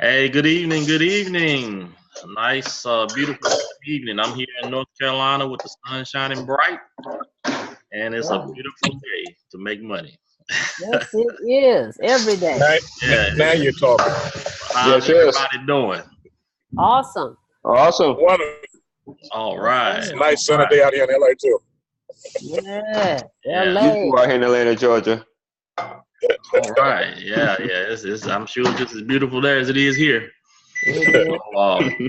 Hey, good evening. Good evening. Nice, beautiful evening. I'm here in North Carolina with the sun shining bright, and it's a Yeah. beautiful day to make money. Yes, it is every day. Now, Yeah, it now is. you're talking. How's Yes, yes. everybody doing? Awesome. Awesome. Wonderful. All Yes, It's right. a sir. All nice sunny right. day out here in LA too. Yes, Yeah. LA. Beautiful out here in Atlanta, Georgia. All right. Yeah, yeah. I'm sure it's just as beautiful there as it is here. It is. So,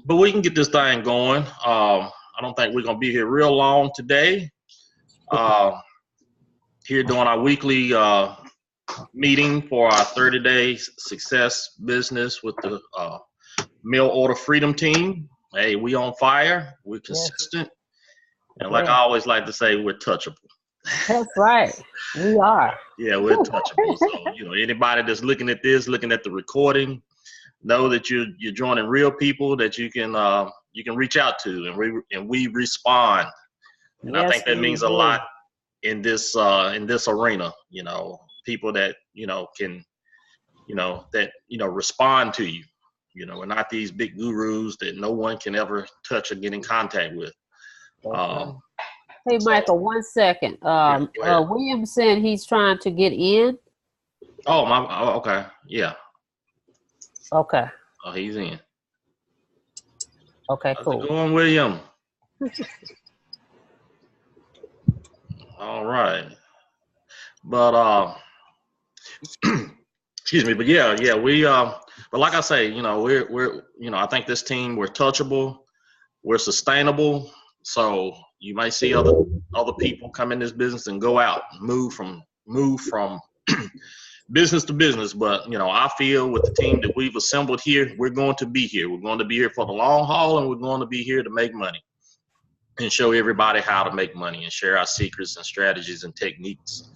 but we can get this thing going. I don't think we're gonna be here real long today. Uh, Here doing our weekly meeting for our 30-day success business with the mail order freedom team. Hey, we on fire. We're Yes, consistent, and like I yes. always like to say, we're touchable. That's right. We are. Yeah, we're touchable. So anybody that's looking at this, looking at the recording, know that you're joining real people that you can reach out to, and we respond. And I think Yes, that we means a do. lot in this arena. People that can that respond to you. We're not these big gurus that no one can ever touch or get in contact with. That's right. Um, Hey, so Michael, 1 second. yeah, go ahead. William said he's trying to get in. Oh my. Oh, okay. Yeah. Okay. Oh, he's in. Okay, How's it cool. going, William? All right. But excuse me. But yeah. We But like I say, we're I think this team, we're touchable, we're sustainable. So you might see other people come in this business and go out, move from business to business. But I feel with the team that we've assembled here, we're going to be here. We're going to be here for the long haul, and we're going to be here to make money and show everybody how to make money and share our secrets and strategies and techniques.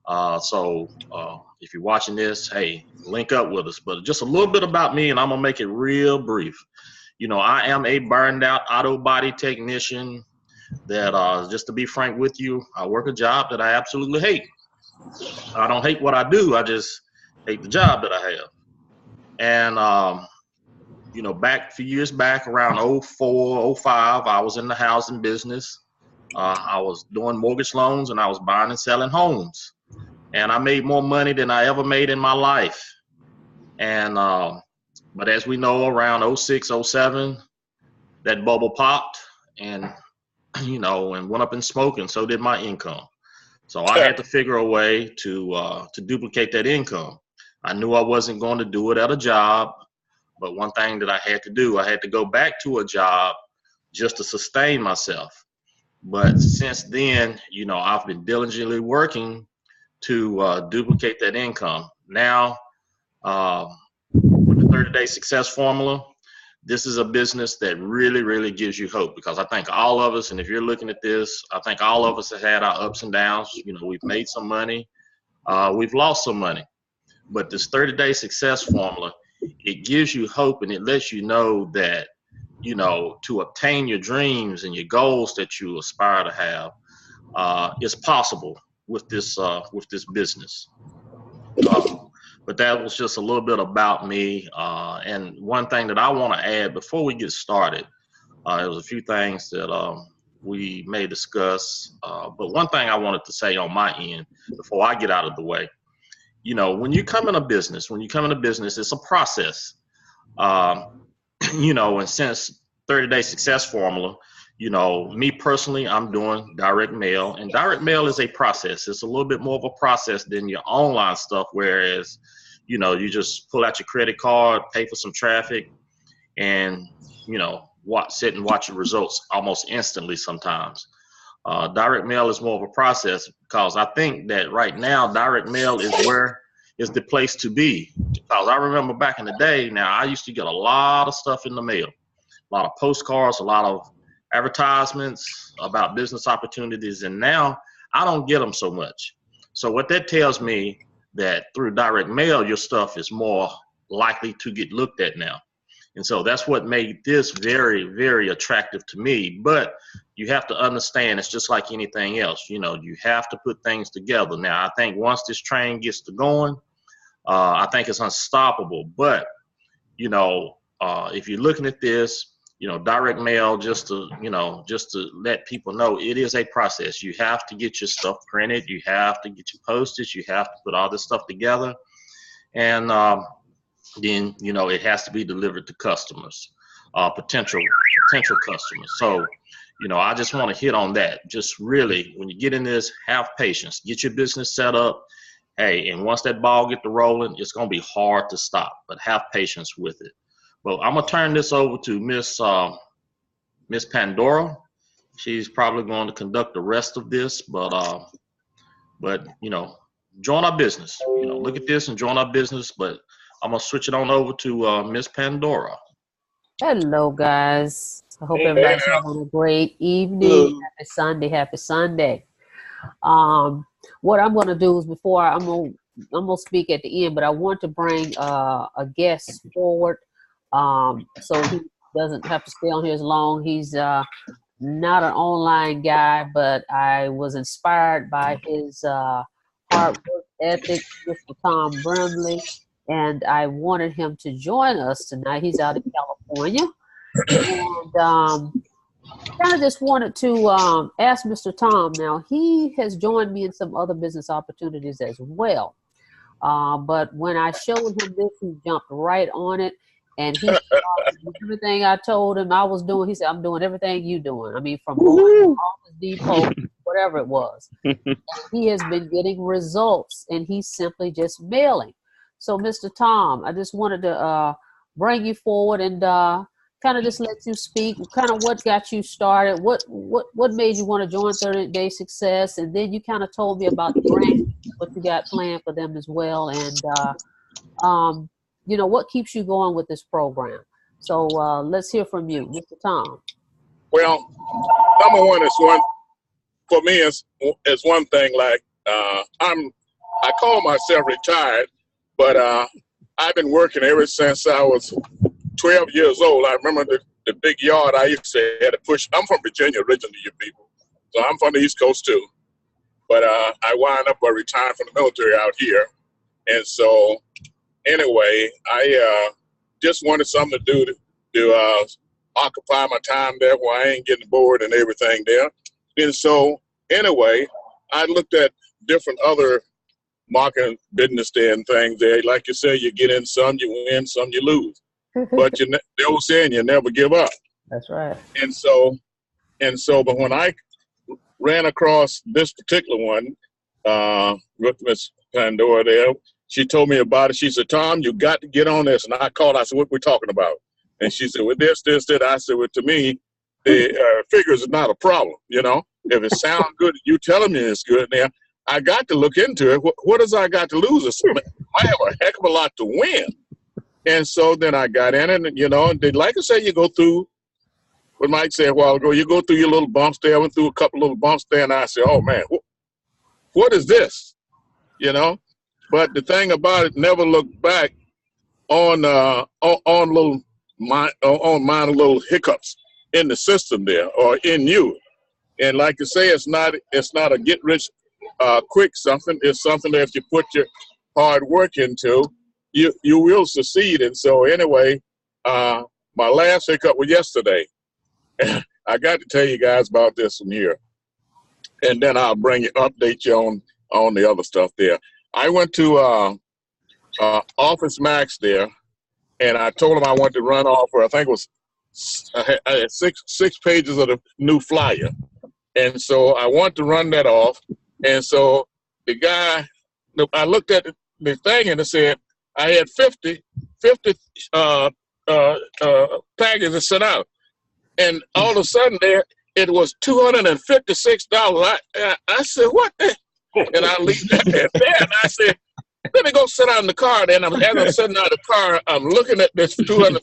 If you're watching this, hey, link up with us. But just a little bit about me, and I'm gonna make it real brief. I am a burned out auto body technician that, just to be frank with you, I work a job that I absolutely hate. I don't hate what I do. I just hate the job that I have. And, back a few years back, around '04, '05, I was in the housing business. I was doing mortgage loans, and I was buying and selling homes. And I made more money than I ever made in my life. And, but as we know, around '06, '07, that bubble popped, and, and went up in smoke, and so did my income. So I had to figure a way to duplicate that income. I knew I wasn't going to do it at a job, but one thing that I had to do, I had to go back to a job just to sustain myself. But since then, I've been diligently working to duplicate that income. Now, uh, with the 30-day success formula, this is a business that really, really gives you hope, because I think all of us, and if you're looking at this, I think all of us have had our ups and downs. We've made some money, we've lost some money, but this 30-day success formula, it gives you hope, and it lets you know that, to obtain your dreams and your goals that you aspire to have, is possible with this business. But that was just a little bit about me. And one thing that I want to add before we get started, there was a few things that we may discuss. But one thing I wanted to say on my end before I get out of the way, when you come in a business, it's a process. Um, and since 30-day success formula, me personally, I'm doing direct mail, and direct mail is a process. It's a little bit more of a process than your online stuff, whereas, you just pull out your credit card, pay for some traffic, and, sit and watch your results almost instantly sometimes. Direct mail is more of a process, because I think that right now, direct mail is the place to be. Because I remember back in the day, now I used to get a lot of stuff in the mail, a lot of postcards, a lot of advertisements about business opportunities, and now I don't get them so much. So what that tells me, that through direct mail, your stuff is more likely to get looked at now. And so that's what made this very, very attractive to me. But you have to understand, it's just like anything else. You have to put things together. Now, I think once this train gets to going, I think it's unstoppable. But, you know, if you're looking at this, you know, direct mail, just to let people know, it is a process. You have to get your stuff printed. You have to get your postage. You have to put all this stuff together. And then, you know, it has to be delivered to customers, potential customers. So, you know, I just want to hit on that. Just really, when you get in this, have patience. Get your business set up. Hey, and once that ball get to rolling, it's going to be hard to stop, but have patience with it. Well, I'm going to turn this over to Miss Pandora. She's probably going to conduct the rest of this, but you know, join our business. You know, look at this and join our business, but I'm going to switch it on over to Miss Pandora. Hello, guys. I hope everybody's having a great evening. Happy Sunday. Happy Sunday. What I'm going to do is I'm going to speak at the end, but I want to bring a guest forward so he doesn't have to stay on here as long. He's not an online guy, but I was inspired by his hard work ethic, Mr. Tom Brimley, and I wanted him to join us tonight. He's out in California. And I just wanted to ask Mr. Tom. Now, he has joined me in some other business opportunities as well. But when I showed him this, he jumped right on it. And he everything I told him I was doing, he said, I'm doing everything you doing. I mean, from Office Depot, whatever it was. And he has been getting results, and he's simply just mailing. So, Mr. Tom, I just wanted to bring you forward and kind of just let you speak, kind of what got you started, what made you want to join 30 Day Success, and then you kind of told me about the grant, what you got planned for them as well, and you know, what keeps you going with this program. So let's hear from you, Mr. Tom. Well, number one is for me is one thing. Like I call myself retired, but I've been working ever since I was 12 years old. I remember the big yard I used to have to push. I'm from Virginia originally, you people. So I'm from the East Coast too. But I wound up by retiring from the military out here. And so anyway, I just wanted something to do to occupy my time there where I ain't getting bored and everything there. And so anyway, I looked at different other marketing business there and things there. Like you say, you get in some, you win some, you lose. But the old saying, you never give up. That's right. And so, but when I ran across this particular one with Miss Pandora there, she told me about it. She said, Tom, you got to get on this. And I called. I said, what we talking about? And she said, well, this. I said, well, to me, the figures is not a problem. You know, if it sounds good, you telling me it's good. Now, I got to look into it. What does I got to lose? I have a heck of a lot to win. And so then I got in it, and, you know, and they, like I said, you go through, what Mike said a while ago, you go through your little bumps there. I went through a couple little bumps there, and I said, oh, man, what is this? You know? But the thing about it, never look back on minor little hiccups in the system there or in you. And like you say, it's not a get rich quick something. It's something that if you put your hard work into, you will succeed. And so anyway, my last hiccup was yesterday. I got to tell you guys about this one here, and then I'll update you on the other stuff there. I went to Office Max there, and I told them I wanted to run off, or I think it was I had six pages of the new flyer, and so I wanted to run that off. And so the guy, I looked at the thing, and it said I had 50 packages sent out, and all of a sudden there it was $256. I said, what the? And I leave that there, and I said, let me go sit out in the car. Then as I'm sitting out in the car, I'm looking at this $256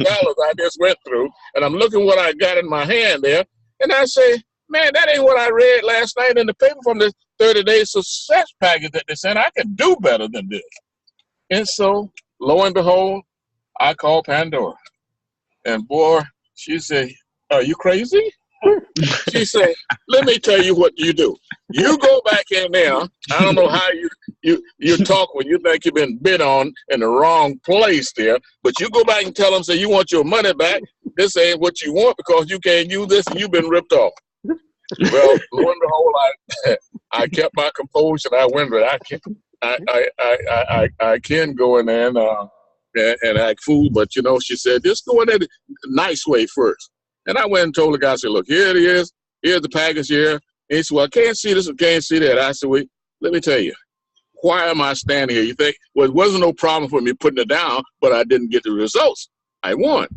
I just went through, and I'm looking what I got in my hand there, and I say, man, that ain't what I read last night in the paper from the 30 Day Success package that they sent. I can do better than this. And so, lo and behold, I called Pandora. And boy, she said, are you crazy? She said, let me tell you what you do. You go back in there. I don't know how you talk when you think you've been bid on in the wrong place there, but you go back and tell them, say you want your money back. This ain't what you want because you can't use this and you've been ripped off. Well, lo and behold, I kept my composure and I went, but I can go in there and act fool, but she said, just go in there the nice way first. And I went and told the guy, I said, look, here it is. Here's the package here. And he said, well, I can't see this, I can't see that. I said, wait, let me tell you, why am I standing here? You think, well, it wasn't no problem for me putting it down, but I didn't get the results. I won.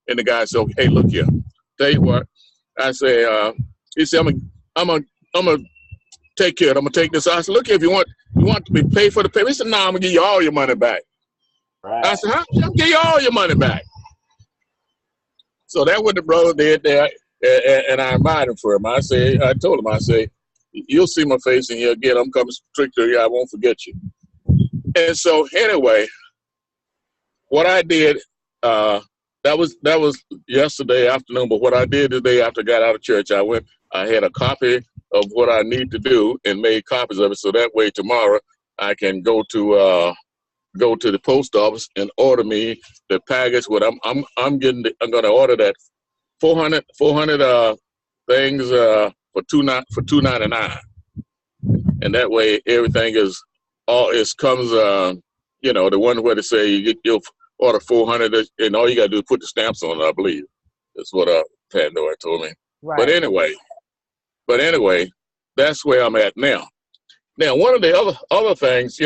And the guy said, okay, hey, look here. Tell you what. I say, he said, I'm gonna take care of it. I'm gonna take this. I said, look here, if you want to be paid for the payment. He said, no, I'm gonna give you all your money back. Right. I said, huh? I'm gonna give you all your money back. So that's what the brother did there, and I admired him for him. I told him, I say, you'll see my face in here again. I'm coming strict to you. I won't forget you. And so anyway, what I did, that was yesterday afternoon. But what I did today after I got out of church, I had a copy of what I need to do and made copies of it. So that way tomorrow I can go to the post office and order me the package. What I'm going to order that 400 things for $2.99, and that way everything comes the one where they say you'll order 400 and all you got to do is put the stamps on it, I believe. That's what Pandora told me. Right. But anyway, that's where I'm at now. Now, one of the other things,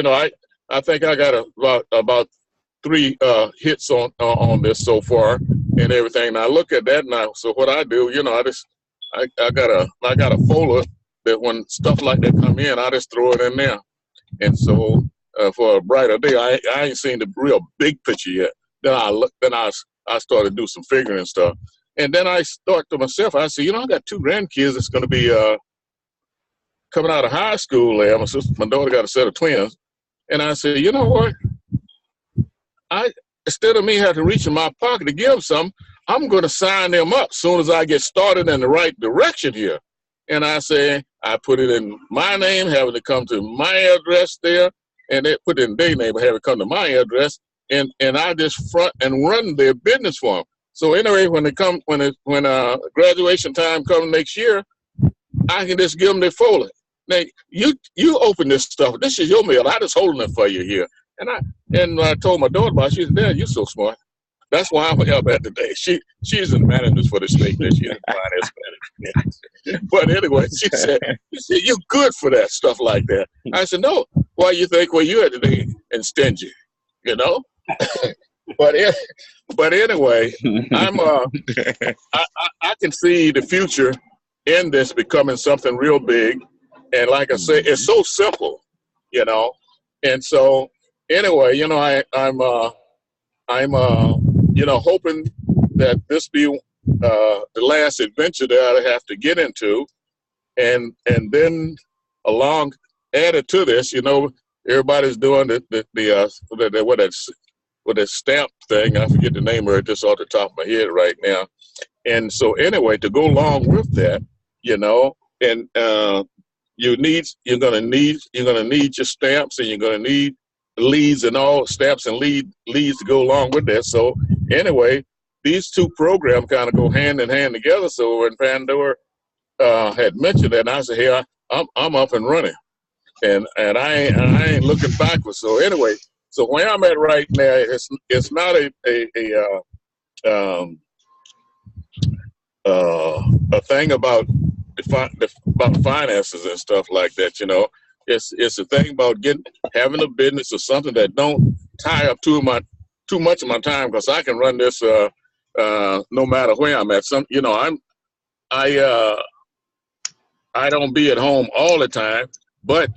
I think I got about 3 hits on this so far and everything. And I look at that now. So what I do, I got a folder that when stuff like that come in, I just throw it in there. And so for a brighter day, I ain't seen the real big picture yet. Then I started to do some figuring and stuff. And then I thought to myself, I said, I got 2 grandkids that's going to be coming out of high school there. My daughter got a set of twins. And I said, you know what? Instead of me having to reach in my pocket to give them something, I'm going to sign them up as soon as I get started in the right direction here. And I say, I put it in my name, having it come to my address there, and they put it in their name, have it come to my address, and I just front and run their business for them. So anyway, when graduation time comes next year, I can just give them their folder. Now you open this stuff. This is your mail. I just holding it for you here. And I told my daughter about it. She said, Dad, you're so smart. That's why I'm help at today. She's in management for the state. She's in finance management. But anyway, she said, you're good for that stuff like that. I said, no. Why you think where you at today and stingy? But anyway, I can see the future in this becoming something real big. And like I say, it's so simple, And so anyway, I'm hoping that this be the last adventure that I have to get into, and then added to this, everybody's doing with that stamp thing. I forget the name of it just off the top of my head right now. And so anyway, to go along with that, and you're gonna need your stamps, and you're gonna need leads and all stamps and leads to go along with that. So anyway, these 2 programs kind of go hand in hand together. So when Pandora had mentioned that, and I said, hey, I'm up and running, and I ain't looking backwards. So anyway, so where I'm at right now, it's not a thing about finances and stuff like that. It's a thing about having a business or something that don't tie up too much of my time, because I can run this no matter where I'm at. I don't be at home all the time, but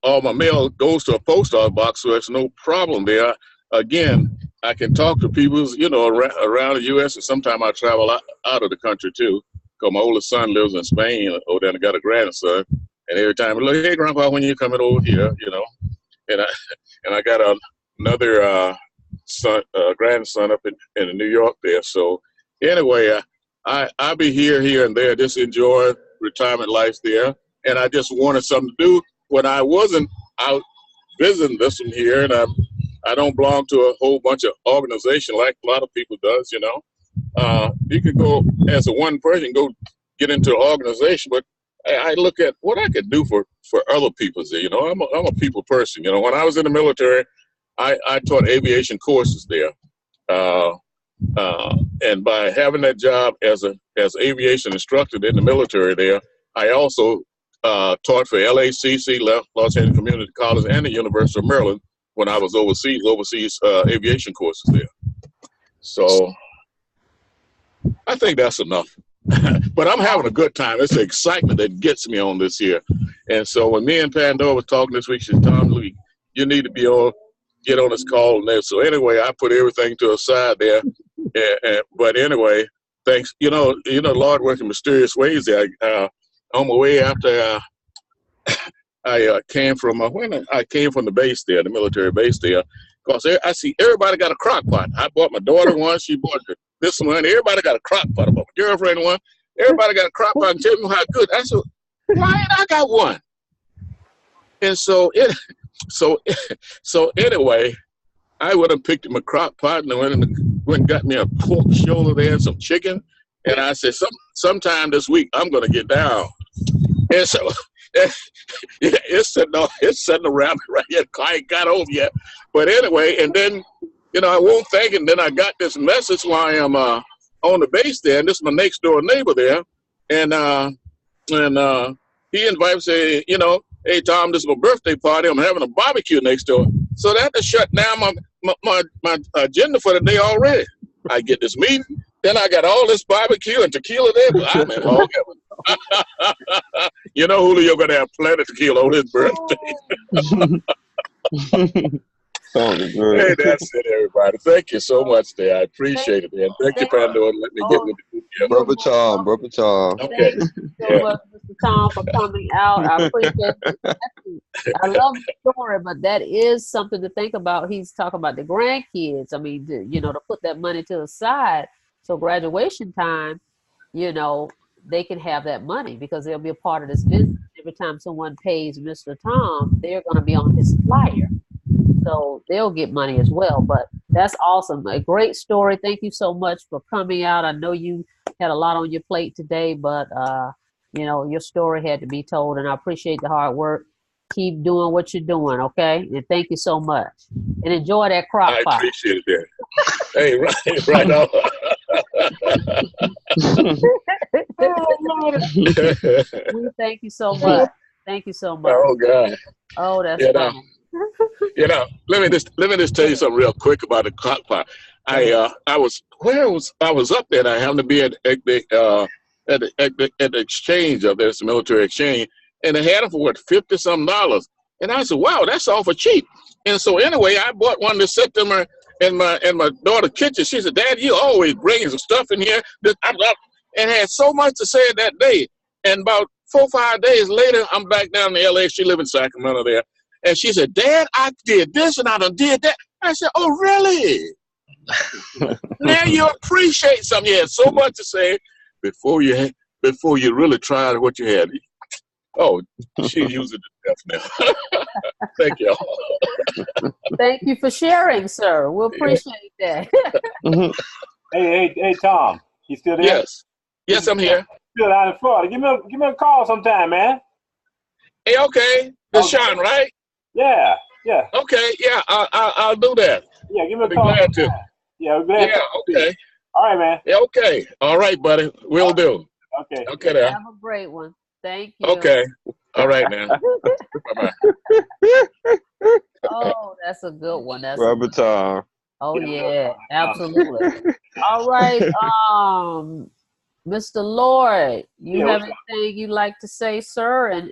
all my mail goes to a post office box, so it's no problem there. Again, I can talk to people, around the U.S., and sometimes I travel out of the country too, because my oldest son lives in Spain. Oh, then I got a grandson, and every time I look, hey, Grandpa, when you coming over here, and I got another grandson up in New York there. So anyway, I be here and there, just enjoy retirement life there, and I just wanted something to do when I wasn't out visiting this one here, and I don't belong to a whole bunch of organization like a lot of people does. You know, you could go as a one person, go get into an organization, but I look at what I could do for other people. You know, I'm a people person. You know, when I was in the military, I taught aviation courses there. And by having that job as aviation instructor in the military there, I also taught for LACC, Los Angeles Community College, and the University of Maryland when I was overseas aviation courses there. So I think that's enough. But I'm having a good time. It's the excitement that gets me on this here. And so when me and Pandora was talking this week, she said, Tom, Louis, you need to get on this call and there. So anyway, I put everything to a side there. But anyway, thanks. You know, Lord working mysterious ways there. On my way after I came from the base there, the military base there, because I see everybody got a crock pot. I bought my daughter one. She bought this one. Everybody got a crock pot. I bought my girlfriend one. Everybody got a crock pot and tell me how good. I said, why ain't I got one? And so anyway, I went and picked up my crock pot and I went and got me a pork shoulder there and some chicken. And I said, sometime this week, I'm going to get down. And so it's sitting around me right here. I ain't got over yet. But anyway, and then, you know, I won't think. And then I got this message while I'm on the base there. And this is my next door neighbor there. And he invites me, you know, hey, Tom, this is my birthday party. I'm having a barbecue next door. So that to shut down my agenda for the day already. I get this meeting. Then I got all this barbecue and tequila there. I'm in love with it. You know, Julio going to have plenty of tequila on his birthday. Hey, that's it, everybody. Thank you so much there. I appreciate it, man. Thank you, Pandora. Let me get with you. Brother Tom. Okay. Thank you so much, Mr. Tom, for coming out. I appreciate it. I love the story, but that is something to think about. He's talking about the grandkids. I mean, to put that money to the side. So graduation time, you know, they can have that money because they'll be a part of this business. Every time someone pays Mr. Tom, they're going to be on his flyer. So they'll get money as well. But that's awesome. A great story. Thank you so much for coming out. I know you had a lot on your plate today, but, your story had to be told. And I appreciate the hard work. Keep doing what you're doing, okay? And thank you so much. And enjoy that crock pot. I appreciate it. Hey, right on. Thank you so much. Thank you so much. Oh God. Oh, that's funny. Let me just tell you something real quick about the crock pot. I was up there. And I happened to be at the exchange of this military exchange, and they had them for what, $50-some. And I said, wow, that's awful cheap. And so anyway, I bought one to set them in my daughter's kitchen. She said, Dad, you always bringing some stuff in here. And had so much to say that day. And about 4 or 5 days later, I'm back down in LA. She lives in Sacramento there. And she said, Dad, I did this and I done did that. I said, oh, really? Now you appreciate something. You had so much to say before you really tried what you had. Oh, she used it to death now. Thank you. Thank you for sharing, sir. We appreciate that. Hey, Tom, you still there? Yes, I'm here. Still out in Florida. Give me a call sometime, man. Hey, okay. This Sean, right? Yeah. Okay, yeah, I'll do that. Yeah, give me a I'll be call. glad to. Yeah, we're glad to. Okay. All right, man. Yeah, okay. All right, buddy. We'll do. Okay. Okay, there. Have a great one. Thank you. Okay. All right, man. Bye-bye. Oh, that's a good one. That's Brother Tom. Oh yeah, absolutely. All right, Mr. Lloyd, you have anything you'd like to say, sir, and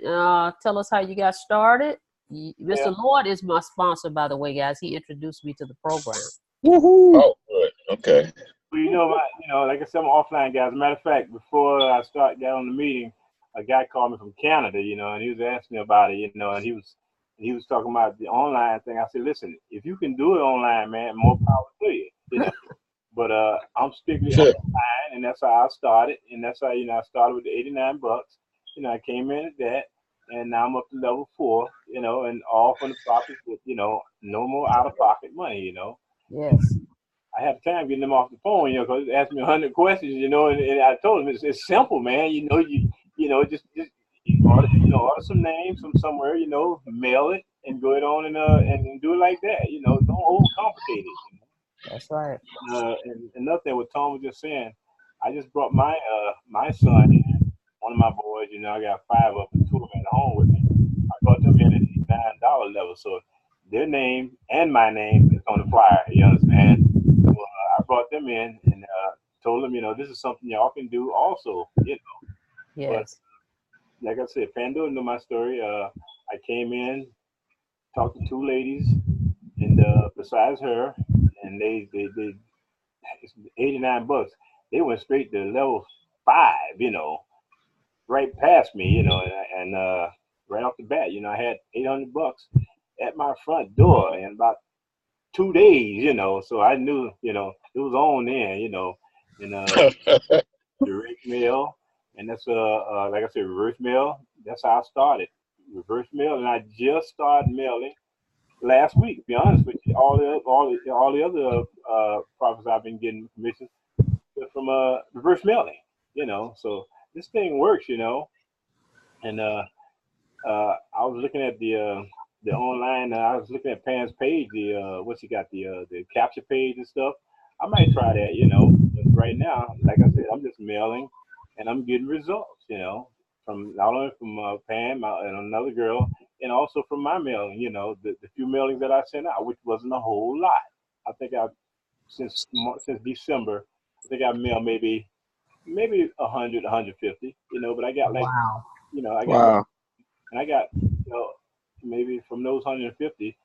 tell us how you got started? Mr. Lloyd is my sponsor, by the way, guys. He introduced me to the program. Woohoo! Oh, good. Okay. Well, like I said, I'm offline, guys. As a matter of fact, before I got on the meeting, a guy called me from Canada, and he was asking me about it, and he was talking about the online thing. I said, listen, if you can do it online, man, more power to you, But I'm strictly online, and that's how I started. And that's how, I started with the $89. I came in at that. and now I'm up to level 4, you know, and all from the profits with, you know, no more out of pocket money, you know. Yes. I have time getting them off the phone, you know, because they asked me 100 questions, you know, and I told them it's simple, man. You know, just order some names from somewhere, you know, mail it and go it on and do it like that, you know. Don't overcomplicate it. You That's right. know? And another thing, what Tom was just saying, I just brought my son in, one of my boys. You know, I got 5 of them, 2 of them at home with me. I brought them in at the $9 level, so their name and my name is on the flyer. You understand? So I brought them in and told them, you know, this is something y'all can do also. You know, but Yes. like I said, Pandora know my story. I came in, talked to 2 ladies, and besides her, and they it's $89. They went straight to level 5. You know, right past me. You know, and right off the bat, you know, I had $800 at my front door in about 2 days. You know, so I knew, you know, it was on then. You know, and direct mail, and that's like I said, reverse mail. That's how I started. Reverse mail, and I just started mailing last week. To be honest with you, all the other profits I've been getting commissions from reverse mailing. You know, so this thing works. You know, and I was looking at the online. I was looking at Pan's page. The what she got the capture page and stuff. I might try that. You know, but right now, like I said, I'm just mailing, and I'm getting results. You know, from not only from Pam and another girl, and also from my mailing. You know, the few mailings that I sent out, which wasn't a whole lot. I think I since December, I think I mailed maybe 100, 150. You know, but I got like Wow. you know I got Wow. and I got, you know, maybe from those 150,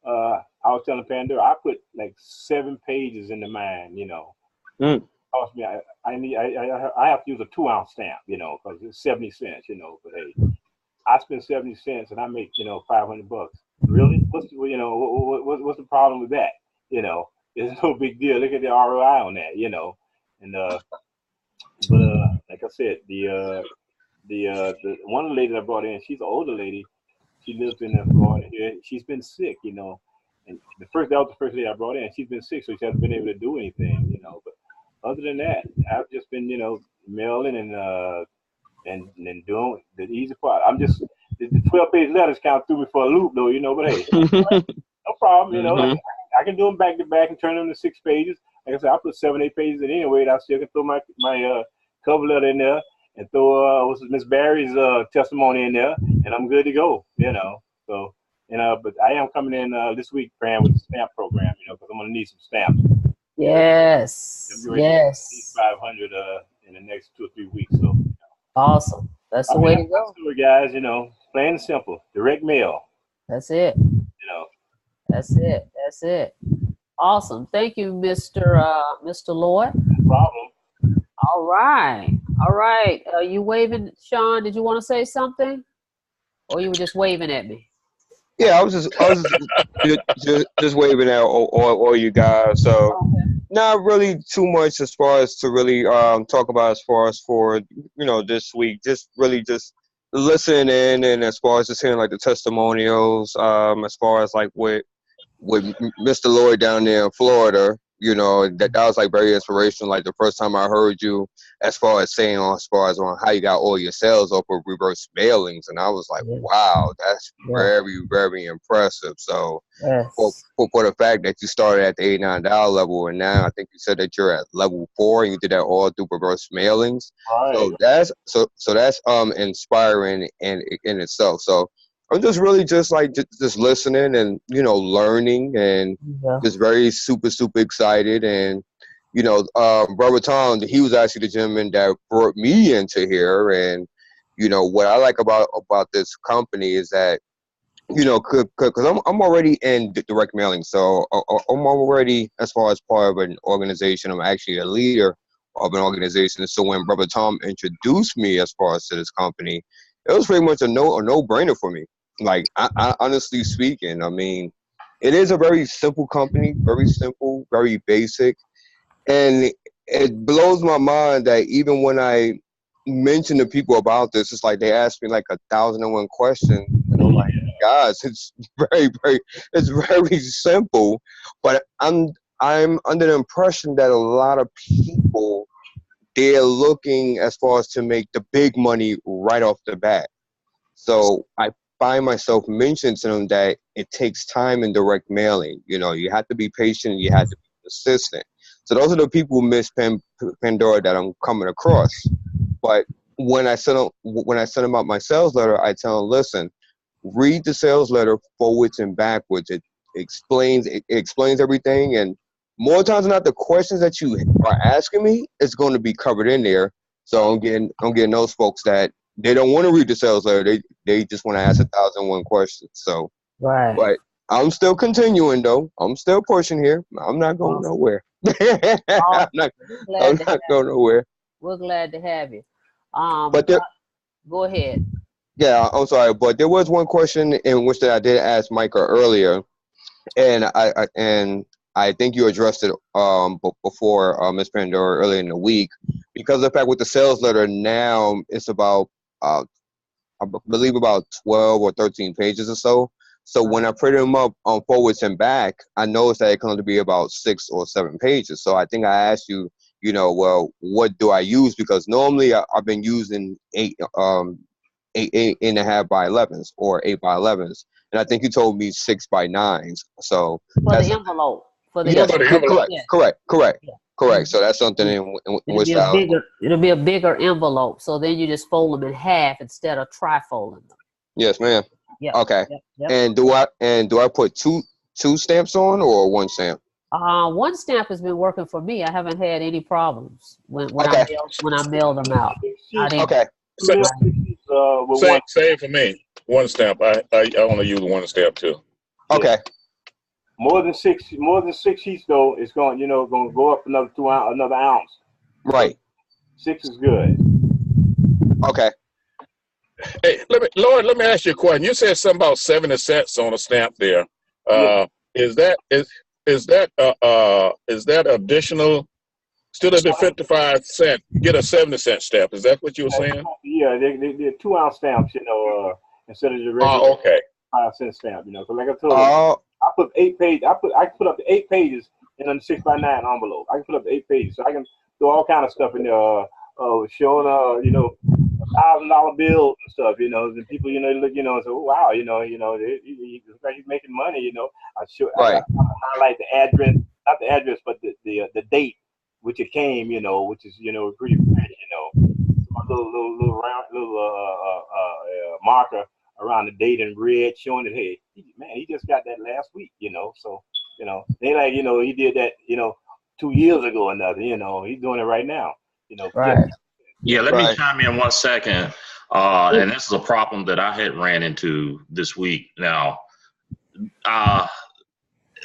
I was telling Pandora, I put like 7 pages into mine, you know. Mm. Cost me, I have to use a 2-ounce stamp, you know, because it's 70 cents, you know. But hey, I spend 70 cents and I make, you know, $500. Really? You know, what's the problem with that? You know, it's no big deal. Look at the ROI on that, you know. And but like I said, the one lady I brought in, she's an older lady. She lives in Florida here. She's been sick, you know. And that was the first lady I brought in. She's been sick, so she hasn't been able to do anything, you know. But other than that, I've just been, you know, mailing and doing the easy part. I'm just the 12-page letters kind of threw me for a loop, though, you know. But hey, no problem, you know. Mhm. I can do them back to back and turn them to 6 pages. Like I said, I put 7, 8 pages in anyway. And I still can throw my cover letter in there and throw what's Miss Barry's testimony in there, and I'm good to go. You know. So but I am coming in this week, Fran, with the stamp program. You know, because I'm gonna need some stamps. Yes. I'm ready to get at least Yes. 500 in the next 2 or 3 weeks. So Awesome. That's I the mean, way that's to my go. story, guys. You know, plain and simple, direct mail. That's it. You know, That's it. That's it. Awesome. Thank you, Mr. Lloyd. no problem. All right. All right. You waving, Sean? Did you want to say something, or you were just waving at me? Yeah, I was just waving at all you guys. So Okay. not really too much as far as to really talk about as far as for this week. Just really just listening in, and as far as just hearing like the testimonials, as far as like with Mr. Lloyd down there in Florida, that was like very inspirational. Like the first time I heard you, as far as saying as far as on how you got all your sales off of reverse mailings, and I was like, Yeah. wow, that's Yeah. very, very impressive. So for, Yes. for the fact that you started at the $89 level, and now I think you said that you're at level 4, and you did that all through reverse mailings. Right. So that's inspiring in itself. So I'm just really just like just listening and learning and Yeah. just very super super excited. And Brother Tom, he was actually the gentleman that brought me into here. And what I like about this company is that because I'm already in direct mailing, so I'm already, as far as part of an organization, I'm actually a leader of an organization. So when Brother Tom introduced me as far as to this company, it was pretty much a no brainer for me. Like I honestly speaking, I mean, it is a very simple company, very simple, very basic, and it blows my mind that even when I mention to people about this, it's like they ask me like 1,001 questions, and I'm like, guys, it's it's very simple. But I'm under the impression that a lot of people, they're looking as far as to make the big money right off the bat. So I find myself mentioning to them that it takes time in direct mailing. You know, you have to be patient, you have to be consistent. So those are the people, Miss Pandora, that I'm coming across. But when I send them out my sales letter, I tell them, listen, read the sales letter forwards and backwards. It explains everything, and more times than not, the questions that you are asking me is going to be covered in there. So I'm getting those folks that they don't want to read the sales letter. They just want to ask 1,001 questions. So, Right. but I'm still continuing though. I'm still pushing here. I'm not going nowhere. I'm not going nowhere. We're glad to have you. But there, go ahead. yeah, I'm sorry, but there was one question in which that I did ask Micah earlier, and I think you addressed it before Ms. Pandora earlier in the week, because of the fact with the sales letter now it's about I believe about 12 or 13 pages or so. So when I print them up on forwards and back, I noticed that it comes to be about 6 or 7 pages. So I think I asked you, you know, well, what do I use? Because normally I've been using 8.5 by 11s or 8 by 11s, and I think you told me 6 by 9s. So for the envelope. Yes, envelope. correct. So that's something in which it'll be a bigger envelope. So then you just fold them in half instead of tri-folding them. Yes, ma'am. Yeah. Okay. Yep. And do I put two stamps on or one stamp? One stamp has been working for me. I haven't had any problems when Okay. I mail them out. Okay. Same for me. One stamp. I only use one stamp too. Okay. More than six sheets though, it's going to go up another ounce. Right. 6 is good. Okay. Hey, let me ask you a question. You said something about 70 cents on a stamp there. Is that additional? Still at the 55 cent, get a 70 cent stamp. Is that what you were saying? Yeah, they're 2 ounce stamps, instead of the regular 5 cent stamp, So like I told you, I put 8 pages. I can put up to 8 pages in a 6 by 9 envelope. I can put up to 8 pages, so I can do all kind of stuff in there. Showing $1,000 bills and stuff, and people, look, and say, oh, wow, he's making money, I highlight the address, not the address, but the date which it came, which is, pretty fresh, my little round marker around the date in red, showing that, hey, he just got that last week, so, they like, he did that, 2 years ago or nothing, he's doing it right now, Right. Yeah, let me chime in 1 second. And this is a problem that I had ran into this week. Now,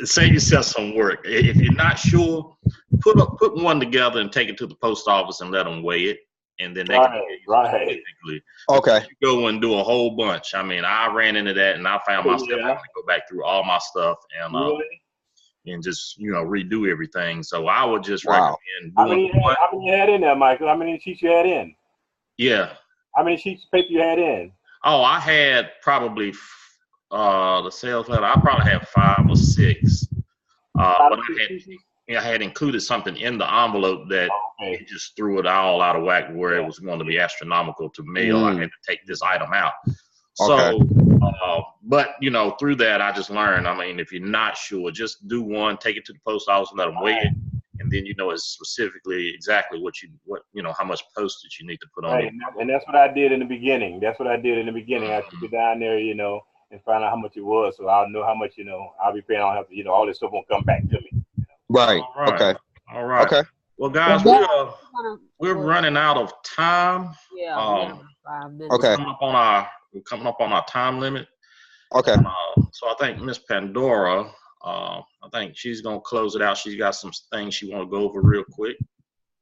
save yourself some work. If you're not sure, put one together and take it to the post office and let them weigh it, and then they can specifically. Okay. You go and do a whole bunch. I mean, I ran into that, and I found myself having to go back through all my stuff and just redo everything. So I would just recommend doing. How many you had in there, Michael? How many sheets you had in? Yeah. How many sheets of paper you had in? Oh, I had probably the sales letter. I probably had 5 or 6. But I had included something in the envelope that it just threw it all out of whack where it was going to be astronomical to mail. I had to take this item out. So, but through that, I just learned, I mean, if you're not sure, just do one, take it to the post office and let them weigh it. And then, it's specifically exactly how much postage you need to put on it. And that's what I did in the beginning. I took it down there, and find out how much it was. So I'll know how much, I'll be paying. I don't have to, all this stuff won't come back to me. Right. All right. Okay. Well, guys, we're running out of time. Yeah. 5 minutes. Okay. We're coming up on our time limit. Okay. So I think Miss Pandora, I think she's gonna close it out. She's got some things she want to go over real quick.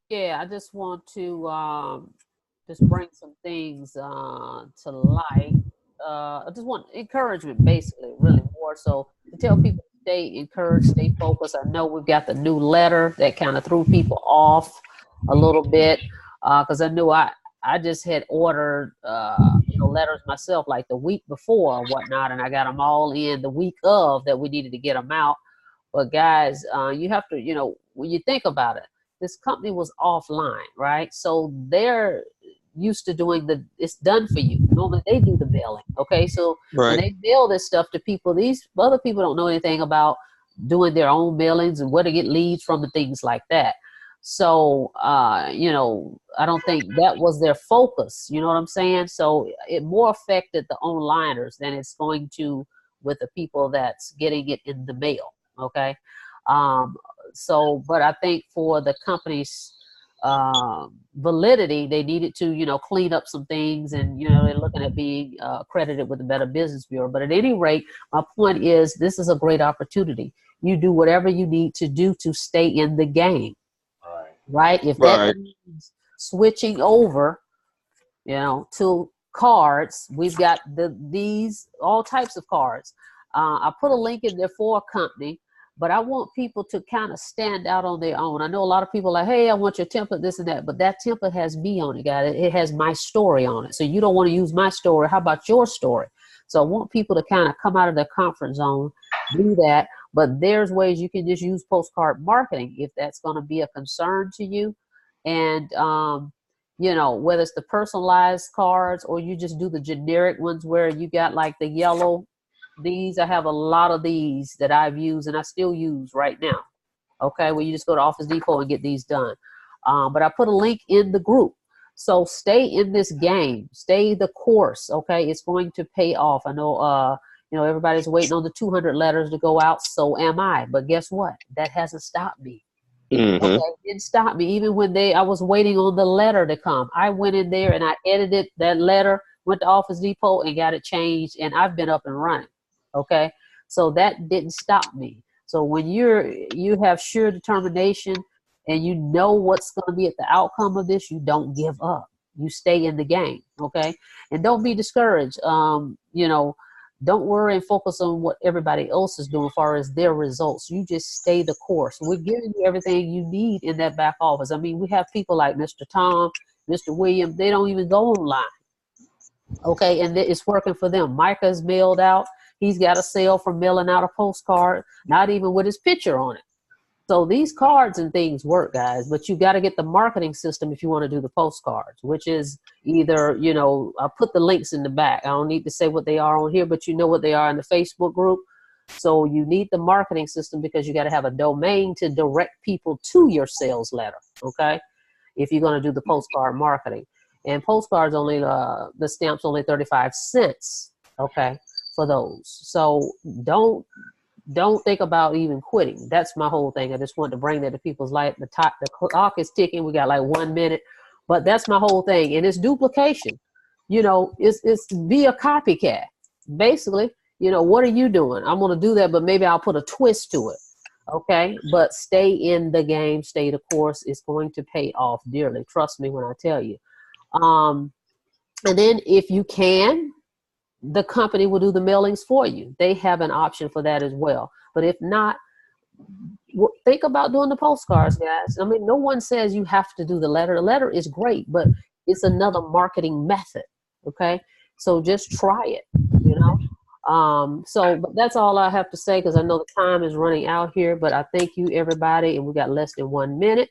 Yeah, I just want to just bring some things to light. I just want encouragement, basically, really more so to tell people to stay encouraged, stay focused. I know we've got the new letter that kind of threw people off a little bit because I knew I I just had ordered, letters myself like the week before or whatnot, and I got them all in the week of that we needed to get them out. But guys, you have to, when you think about it, this company was offline, right? So they're used to doing it's done for you. Normally they do the mailing, okay? So when they mail this stuff to people, these other people don't know anything about doing their own mailings and where to get leads from and things like that. So, I don't think that was their focus. You know what I'm saying? So it more affected the onliners than it's going to with the people that's getting it in the mail. Okay. But I think for the company's validity, they needed to, clean up some things, and, they're looking at being accredited with the Better Business Bureau. But at any rate, my point is this is a great opportunity. You do whatever you need to do to stay in the game. Right? If that means switching over, to cards, we've got these all types of cards. I put a link in there for a company, but I want people to kind of stand out on their own. I know a lot of people are like, hey, I want your template, this and that, but that template has me on it, guys. It has my story on it. So you don't want to use my story. How about your story? So I want people to kind of come out of their comfort zone, do that. But there's ways you can just use postcard marketing if that's going to be a concern to you. And, whether it's the personalized cards or you just do the generic ones where you got like the yellow, I have a lot of these that I've used and I still use right now. Okay, where you just go to Office Depot and get these done. But I put a link in the group. So stay in this game, stay the course. Okay, it's going to pay off. I know, everybody's waiting on the 200 letters to go out. So am I. But guess what? That hasn't stopped me. Mm-hmm. Okay, it didn't stop me. Even when I was waiting on the letter to come, I went in there and I edited that letter, went to Office Depot and got it changed. And I've been up and running. Okay, so that didn't stop me. So when you have sure determination and you know what's going to be at the outcome of this, you don't give up. You stay in the game. Okay, and don't be discouraged. Don't worry and focus on what everybody else is doing as far as their results. You just stay the course. We're giving you everything you need in that back office. I mean, we have people like Mr. Tom, Mr. William. They don't even go online. Okay, and it's working for them. Micah's mailed out. He's got a sale for mailing out a postcard, not even with his picture on it. So these cards and things work, guys, but you got to get the marketing system if you want to do the postcards, which is either, I'll put the links in the back. I don't need to say what they are on here, but you know what they are in the Facebook group. So you need the marketing system because you got to have a domain to direct people to your sales letter, okay, if you're going to do the postcard marketing. And postcards only, the stamp's only 35 cents, okay, for those. So don't think about even quitting. That's my whole thing. I just want to bring that to people's life. The clock is ticking. We got like 1 minute, but that's my whole thing. And it's duplication. It's be a copycat. Basically, what are you doing? I'm going to do that, but maybe I'll put a twist to it. Okay. But stay in the game, stay the course. It's going to pay off dearly. Trust me when I tell you. And then if you can, the company will do the mailings for you. They have an option for that as well. But if not, think about doing the postcards, guys. I mean, no one says you have to do the letter. The letter is great, but it's another marketing method. Okay. So just try it, but that's all I have to say, because I know the time is running out here, but I thank you everybody. And we got less than 1 minute.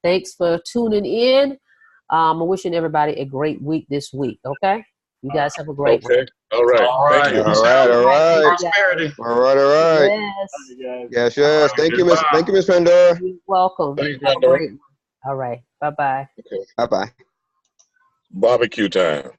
Thanks for tuning in. I'm wishing everybody a great week this week. Okay. You guys have a great one. All right. All right. Thank you. All right. Prosperity. All right. Yes. Yes. Thank you, Miss Pandora. You're welcome. Thanks, Have a Pandora. great one. All right. Bye-bye. Okay. Bye-bye. Barbecue time.